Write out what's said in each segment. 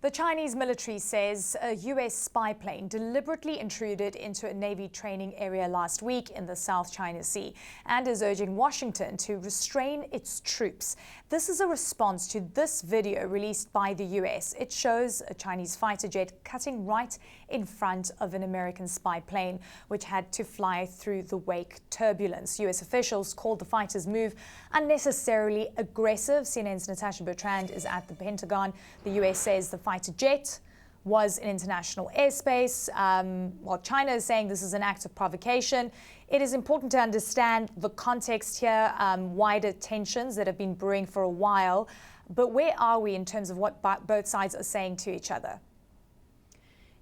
The Chinese military says a U.S. spy plane deliberately intruded into a Navy training area last week in the South China Sea and is urging Washington to restrain its troops. This is a response to this video released by the U.S. It shows a Chinese fighter jet cutting right in front of an American spy plane, which had to fly through the wake turbulence. U.S. officials called the fighter's move unnecessarily aggressive. CNN's Natasha Bertrand is at the Pentagon. The U.S. says the fighter jet was in international airspace, while China is saying this is an act of provocation. It is important to understand the context here, wider tensions that have been brewing for a while. But where are we in terms of what both sides are saying to each other?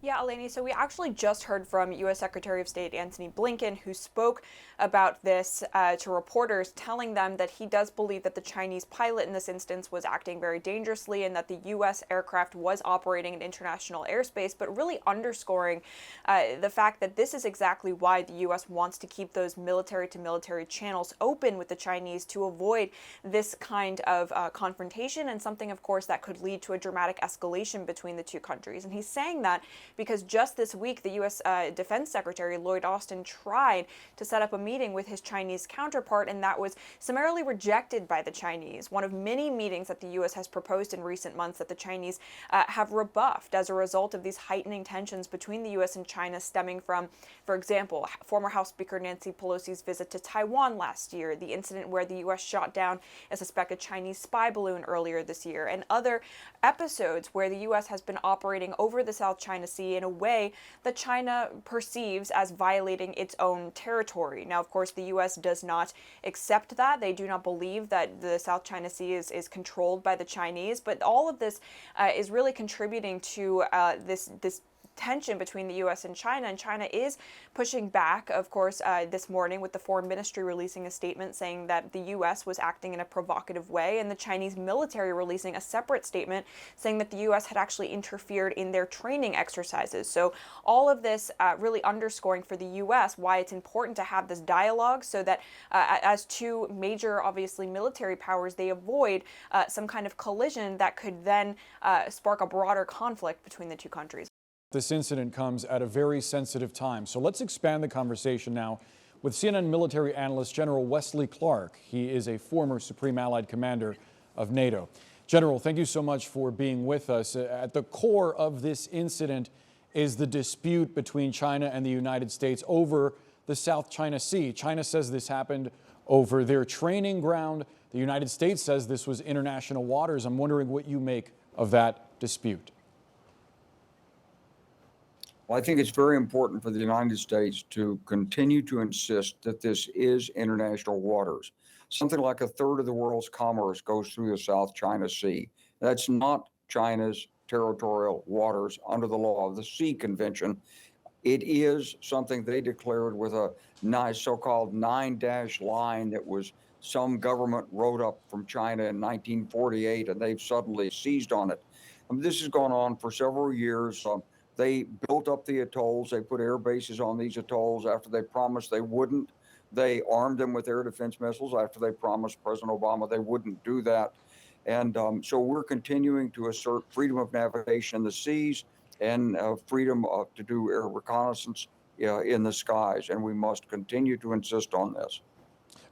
Yeah, Eleni, so we actually just heard from U.S. Secretary of State Antony Blinken, who spoke about this to reporters, telling them that he does believe that the Chinese pilot in this instance was acting very dangerously and that the U.S. aircraft was operating in international airspace, but really underscoring the fact that this is exactly why the U.S. wants to keep those military-to-military channels open with the Chinese to avoid this kind of confrontation and something, of course, that could lead to a dramatic escalation between the two countries. And he's saying that because just this week, the U.S. Defense Secretary Lloyd Austin tried to set up a meeting with his Chinese counterpart, and that was summarily rejected by the Chinese. One of many meetings that the U.S. has proposed in recent months that the Chinese have rebuffed as a result of these heightening tensions between the U.S. and China stemming from, for example, former House Speaker Nancy Pelosi's visit to Taiwan last year, the incident where the U.S. shot down a suspected Chinese spy balloon earlier this year, and other episodes where the U.S. has been operating over the South China Sea in a way that China perceives as violating its own territory. Now, of course, the U.S. does not accept that. They do not believe that the South China Sea is controlled by the Chinese, but all of this is really contributing to this tension between the U.S. and China is pushing back, of course, this morning with the foreign ministry releasing a statement saying that the U.S. was acting in a provocative way, and the Chinese military releasing a separate statement saying that the U.S. had actually interfered in their training exercises. So all of this really underscoring for the U.S. why it's important to have this dialogue so that as two major, obviously, military powers, they avoid some kind of collision that could then spark a broader conflict between the two countries. This incident comes at a very sensitive time. So let's expand the conversation now with CNN military analyst General Wesley Clark. He is a former Supreme Allied Commander of NATO. General, thank you so much for being with us. At the core of this incident is the dispute between China and the United States over the South China Sea. China says this happened over their training ground. The United States says this was international waters. I'm wondering what you make of that dispute. Well, I think it's very important for the United States to continue to insist that this is international waters. Something like a third of the world's commerce goes through the South China Sea. That's not China's territorial waters under the law of the Sea Convention. It is something they declared with a nice so-called 9-dash line that was some government wrote up from China in 1948, and they've suddenly seized on it. This has gone on for several years. They built up the atolls. They put air bases on these atolls after they promised they wouldn't. They armed them with air defense missiles after they promised President Obama they wouldn't do that. And so we're continuing to assert freedom of navigation in the seas and freedom to do air reconnaissance in the skies. And we must continue to insist on this.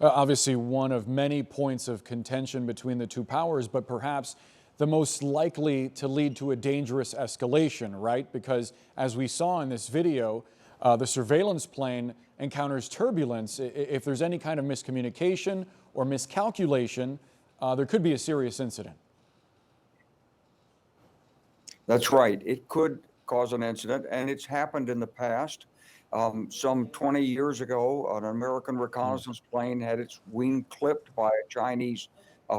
Obviously, one of many points of contention between the two powers, but perhaps the most likely to lead to a dangerous escalation, right? Because as we saw in this video, the surveillance plane encounters turbulence. If there's any kind of miscommunication or miscalculation, there could be a serious incident. That's right. It could cause an incident, and it's happened in the past. Some 20 years ago, an American reconnaissance plane had its wing clipped by a Chinese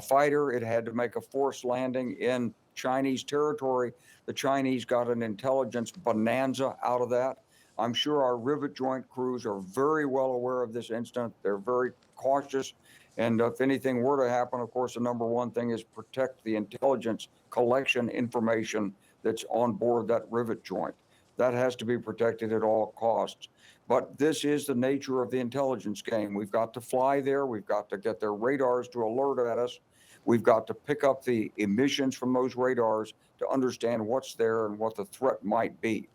fighter. It had to make a forced landing in Chinese territory. The Chinese got an intelligence bonanza out of that. I'm sure our rivet joint crews are very well aware of this incident. They're very cautious. And if anything were to happen, of course, the number one thing is protect the intelligence collection information that's on board that rivet joint. That has to be protected at all costs. But this is the nature of the intelligence game. We've got to fly there. We've got to get their radars to alert at us. We've got to pick up the emissions from those radars to understand what's there and what the threat might be.